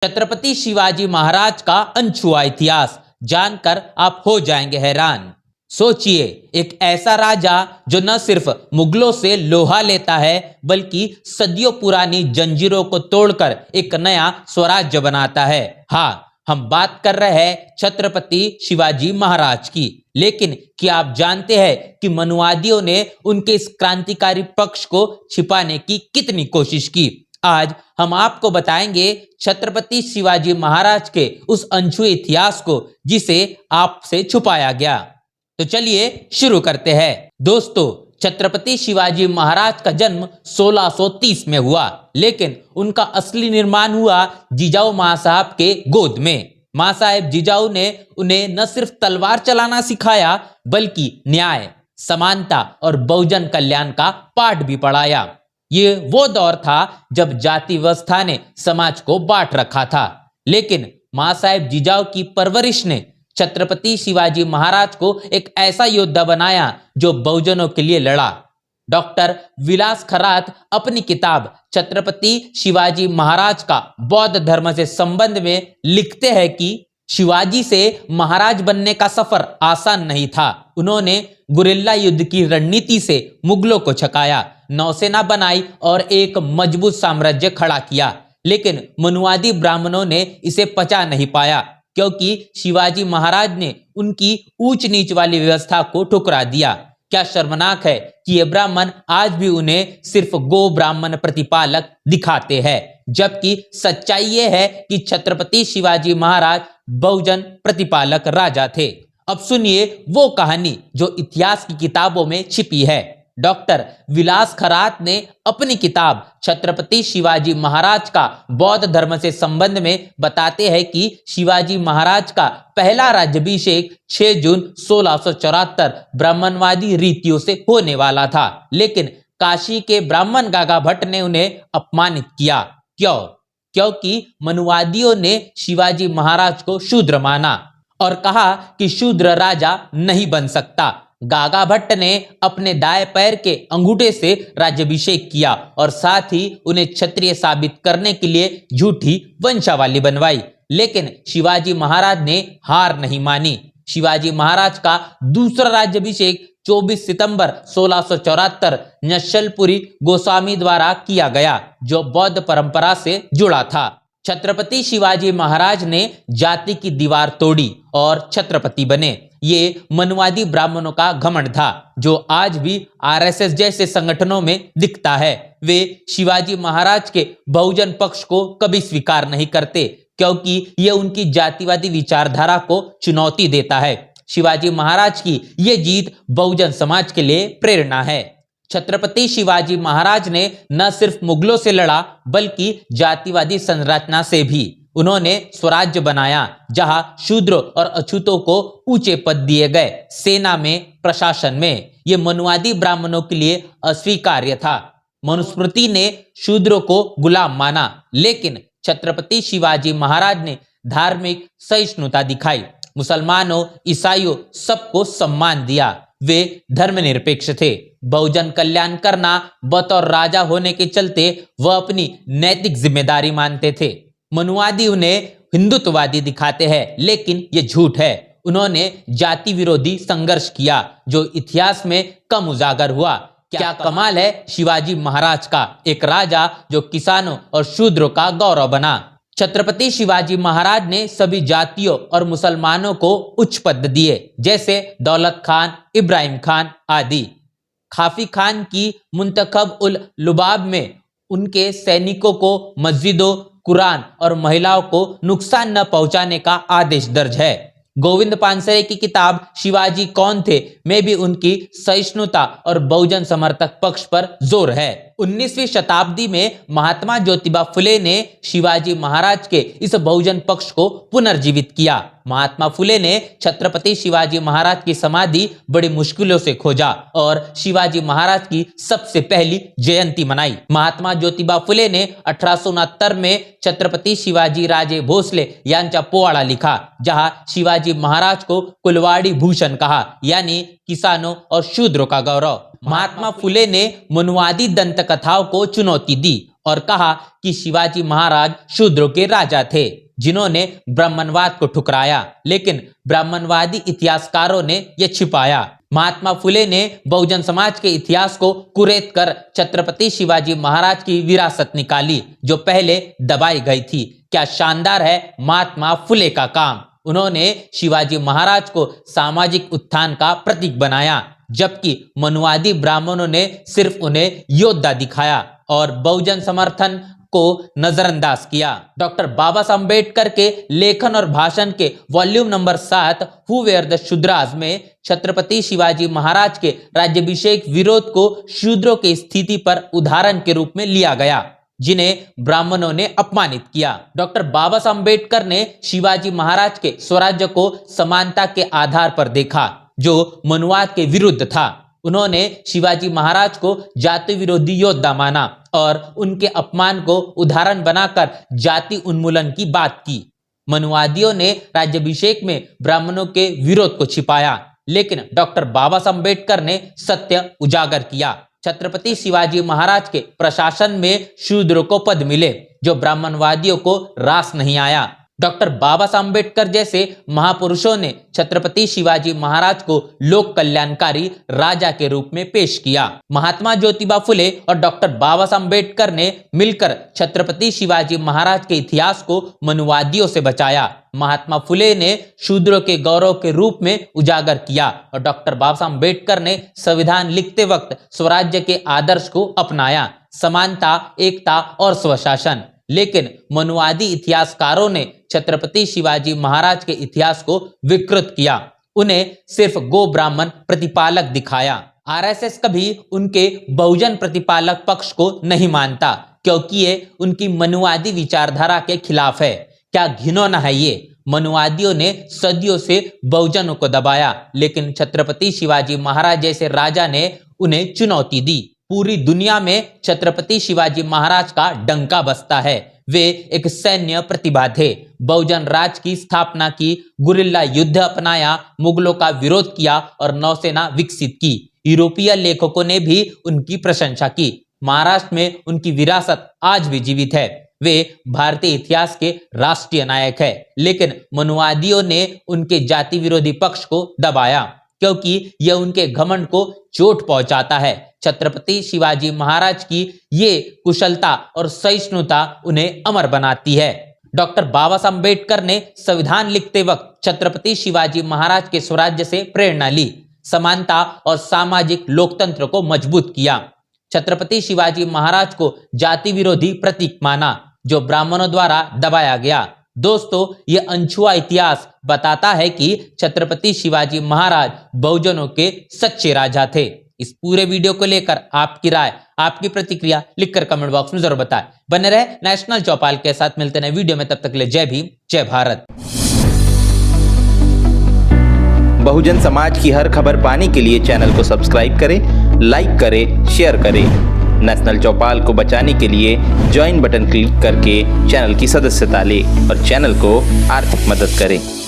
छत्रपति शिवाजी महाराज का अनछुआ इतिहास जानकर आप हो जाएंगे हैरान। सोचिए, एक ऐसा राजा जो न सिर्फ मुगलों से लोहा लेता है बल्कि सदियों पुरानी जंजीरों को तोड़कर एक नया स्वराज्य बनाता है। हाँ, हम बात कर रहे हैं छत्रपति शिवाजी महाराज की। लेकिन क्या आप जानते हैं कि मनुवादियों ने उनके इस क्रांतिकारी पक्ष को छिपाने की कितनी कोशिश की? आज हम आपको बताएंगे छत्रपति शिवाजी महाराज के उस अनछुए इतिहास को जिसे आपसे छुपाया गया। तो चलिए शुरू करते हैं। दोस्तों, छत्रपति शिवाजी महाराज का जन्म 1630 में हुआ, लेकिन उनका असली निर्माण हुआ जिजाऊ महासाहब के गोद में। मां साहेब जिजाऊ ने उन्हें न सिर्फ तलवार चलाना सिखाया बल्कि न्याय, समानता और बहुजन कल्याण का पाठ भी पढ़ाया। ये वो दौर था जब जाति व्यवस्था ने समाज को बांट रखा था, लेकिन मां साहेब जिजाऊ की परवरिश ने छत्रपति शिवाजी महाराज को एक ऐसा योद्धा बनाया जो बहुजनों के लिए लड़ा। डॉक्टर विलास खरात अपनी किताब छत्रपति शिवाजी महाराज का बौद्ध धर्म से संबंध में लिखते हैं कि शिवाजी से महाराज बनने का सफर आसान नहीं था। उन्होंने गुरिल्ला युद्ध की रणनीति से मुगलों को छकाया, नौसेना बनाई और एक मजबूत साम्राज्य खड़ा किया। लेकिन मनुवादी ब्राह्मणों ने इसे पचा नहीं पाया, क्योंकि शिवाजी महाराज ने उनकी ऊंच नीच वाली व्यवस्था को ठुकरा दिया। क्या शर्मनाक है कि ये ब्राह्मण आज भी उन्हें सिर्फ गो ब्राह्मण प्रतिपालक दिखाते हैं, जबकि सच्चाई ये है कि छत्रपति शिवाजी महाराज बहुजन प्रतिपालक राजा थे। अब सुनिए वो कहानी जो इतिहास की किताबों में छिपी है। डॉक्टर विलास खरात ने अपनी किताब छत्रपति शिवाजी महाराज का बौद्ध धर्म से संबंध में बताते हैं कि शिवाजी महाराज का पहला राज्याभिषेक 6 जून 1674 ब्राह्मणवादी रीतियों से होने वाला था, लेकिन काशी के ब्राह्मण गागा भट्ट ने उन्हें अपमानित किया। क्यों? क्योंकि मनुवादियों ने शिवाजी महाराज को शूद्र माना और कहा कि शूद्र राजा नहीं बन सकता। गागा भट्ट ने अपने दाएं पैर के अंगूठे से राज्याभिषेक किया और साथ ही उन्हें क्षत्रिय साबित करने के लिए झूठी वंशावली बनवाई। लेकिन शिवाजी महाराज ने हार नहीं मानी। शिवाजी महाराज का दूसरा राज्याभिषेक 24 सितंबर 1674 नशलपुरी गोस्वामी द्वारा किया गया, जो बौद्ध परंपरा से जुड़ा था। छत्रपति शिवाजी महाराज ने जाति की दीवार तोड़ी और छत्रपति बने। ये मनुवादी ब्राह्मणों का घमंड था, जो आज भी आरएसएस जैसे संगठनों में दिखता है। वे शिवाजी महाराज के बहुजन पक्ष को कभी स्वीकार नहीं करते, क्योंकि ये उनकी जातिवादी विचारधारा को चुनौती देता है। शिवाजी महाराज की ये जीत बहुजन समाज के लिए प्रेरणा है। छत्रपति शिवाजी महाराज ने न सिर्फ मुगलों से लड़ा बल्कि जातिवादी संरचना से भी। उन्होंने स्वराज्य बनाया जहां शूद्र और अछूतों को ऊंचे पद दिए गए, सेना में, प्रशासन में। ये मनुवादी ब्राह्मणों के लिए अस्वीकार्य था। मनुस्मृति ने शूद्रों को गुलाम माना, लेकिन छत्रपति शिवाजी महाराज ने धार्मिक सहिष्णुता दिखाई। मुसलमानों, ईसाइयों सबको सम्मान दिया। वे धर्मनिरपेक्ष थे। बहुजन कल्याण करना बतौर राजा होने के चलते वह अपनी नैतिक जिम्मेदारी मानते थे। मनुवादी उन्हें हिंदुत्ववादी दिखाते हैं, लेकिन यह झूठ है। उन्होंने जाति विरोधी संघर्ष किया, जो इतिहास में कम उजागर हुआ। क्या कमाल है शिवाजी महाराज का, एक राजा जो किसानों और शूद्रों का गौरव बना। छत्रपति शिवाजी महाराज ने सभी जातियों और मुसलमानों को उच्च पद दिए, जैसे दौलत खान, इब्राहिम खान आदि। खाफी खान की मुंतखब उल लुबाब में उनके सैनिकों को मस्जिदों, कुरान और महिलाओं को नुकसान न पहुंचाने का आदेश दर्ज है। गोविंद पानसरे की किताब शिवाजी कौन थे में भी उनकी सहिष्णुता और बहुजन समर्थक पक्ष पर जोर है। 19वीं शताब्दी में महात्मा ज्योतिबा फुले ने शिवाजी महाराज के इस बहुजन पक्ष को पुनर्जीवित किया। महात्मा फुले ने छत्रपति शिवाजी महाराज की समाधि बड़ी मुश्किलों से खोजा और शिवाजी महाराज की सबसे पहली जयंती मनाई। महात्मा ज्योतिबा फुले ने 1869 में छत्रपति शिवाजी राजे भोसले यांचा पोवाड़ा लिखा, जहां शिवाजी महाराज को कुलवाड़ी भूषण कहा, यानी किसानों और शूद्रों का गौरव। महात्मा फुले ने मनुवादी दंत कथाओं को चुनौती दी और कहा कि शिवाजी महाराज शूद्रों के राजा थे जिन्होंने ब्राह्मणवाद को ठुकराया, लेकिन ब्राह्मणवादी इतिहासकारों ने यह छिपाया। महात्मा फुले ने बहुजन समाज के इतिहास को कुरेद कर छत्रपति शिवाजी महाराज की विरासत निकाली जो पहले दबाई गई थी। क्या शानदार है महात्मा फुले का काम। उन्होंने शिवाजी महाराज को सामाजिक उत्थान का प्रतीक बनाया, जबकि मनुवादी ब्राह्मणों ने सिर्फ उन्हें योद्धा दिखाया और बहुजन समर्थन को नजरअंदाज किया। डॉक्टर बाबा साहब अम्बेडकर के लेखन और भाषण के volume number 7 who where the Shudras में छत्रपति शिवाजी महाराज के राज्याभिषेक विरोध को शूद्रों की स्थिति पर उदाहरण के रूप में लिया गया जिन्हें ब्राह्मणों ने अपमानित किया। डॉक्टर बाबा साहब अम्बेडकर ने शिवाजी महाराज के स्वराज्य को समानता के आधार पर देखा जो मनुवाद के विरुद्ध था। उन्होंने शिवाजी महाराज को जाति विरोधी योद्धा माना और उनके अपमान को उदाहरण बनाकर जाति उन्मूलन की बात की। मनुवादियों ने राज्याभिषेक में ब्राह्मणों के विरोध को छिपाया, लेकिन डॉक्टर बाबा साहब अम्बेडकर ने सत्य उजागर किया। छत्रपति शिवाजी महाराज के प्रशासन में शूद्रों को पद मिले जो ब्राह्मणवादियों को रास नहीं आया। डॉक्टर बाबा साहब अम्बेडकर जैसे महापुरुषों ने छत्रपति शिवाजी महाराज को लोक कल्याणकारी राजा के रूप में पेश किया। महात्मा ज्योतिबा फुले और डॉक्टर बाबा साहब अम्बेडकर ने मिलकर छत्रपति शिवाजी महाराज के इतिहास को मनुवादियों से बचाया। महात्मा फुले ने शूद्रों के गौरव के रूप में उजागर किया और डॉक्टर बाबा साहब अम्बेडकर ने संविधान लिखते वक्त स्वराज्य के आदर्श को अपनाया, समानता, एकता और स्वशासन। लेकिन मनुवादी इतिहासकारों ने छत्रपति शिवाजी महाराज के इतिहास को विकृत किया, उन्हें सिर्फ गो ब्राह्मण प्रतिपालक दिखाया। आरएसएस कभी उनके बहुजन प्रतिपालक पक्ष को नहीं मानता क्योंकि ये उनकी मनुवादी विचारधारा के खिलाफ है। क्या घिनौना है ये। मनुवादियों ने सदियों से बहुजनों को दबाया, लेकिन छत्रपति शिवाजी महाराज जैसे राजा ने उन्हें चुनौती दी। पूरी दुनिया में छत्रपति शिवाजी महाराज का डंका बजता है। वे एक सैन्य प्रतिभा थे, बहुजन राज की स्थापना की, गुरिल्ला युद्ध अपनाया, मुगलों का विरोध किया और नौसेना विकसित की। यूरोपीय लेखकों ने भी उनकी प्रशंसा की। महाराष्ट्र में उनकी विरासत आज भी जीवित है। वे भारतीय इतिहास के राष्ट्रीय नायक है, लेकिन मनुवादियों ने उनके जाति विरोधी पक्ष को दबाया क्योंकि यह उनके घमंड को चोट पहुंचाता है। छत्रपति शिवाजी महाराज की ये कुशलता और सहिष्णुता उन्हें अमर बनाती है। डॉक्टर बाबा साहब अम्बेडकर ने संविधान लिखते वक्त छत्रपति शिवाजी महाराज के स्वराज्य से प्रेरणा ली, समानता और सामाजिक लोकतंत्र को मजबूत किया। छत्रपति शिवाजी महाराज को जाति विरोधी प्रतीक माना जो ब्राह्मणों द्वारा दबाया गया। दोस्तों, ये अनछुआ इतिहास बताता है कि छत्रपति शिवाजी महाराज बहुजनों के सच्चे राजा थे। इस पूरे वीडियो को लेकर आपकी राय, आपकी प्रतिक्रिया लिखकर कमेंट बॉक्स में जरूर बताएं। बने रहे नेशनल चौपाल के साथ, मिलते हैं वीडियो में, तब तक के लिए जय भीम, जय भारत। बहुजन समाज की हर खबर पाने के लिए चैनल को सब्सक्राइब करें, लाइक करें, शेयर करें। नेशनल चौपाल को बचाने के लिए ज्वाइन बटन क्लिक करके चैनल की सदस्यता लें और चैनल को आर्थिक मदद करें।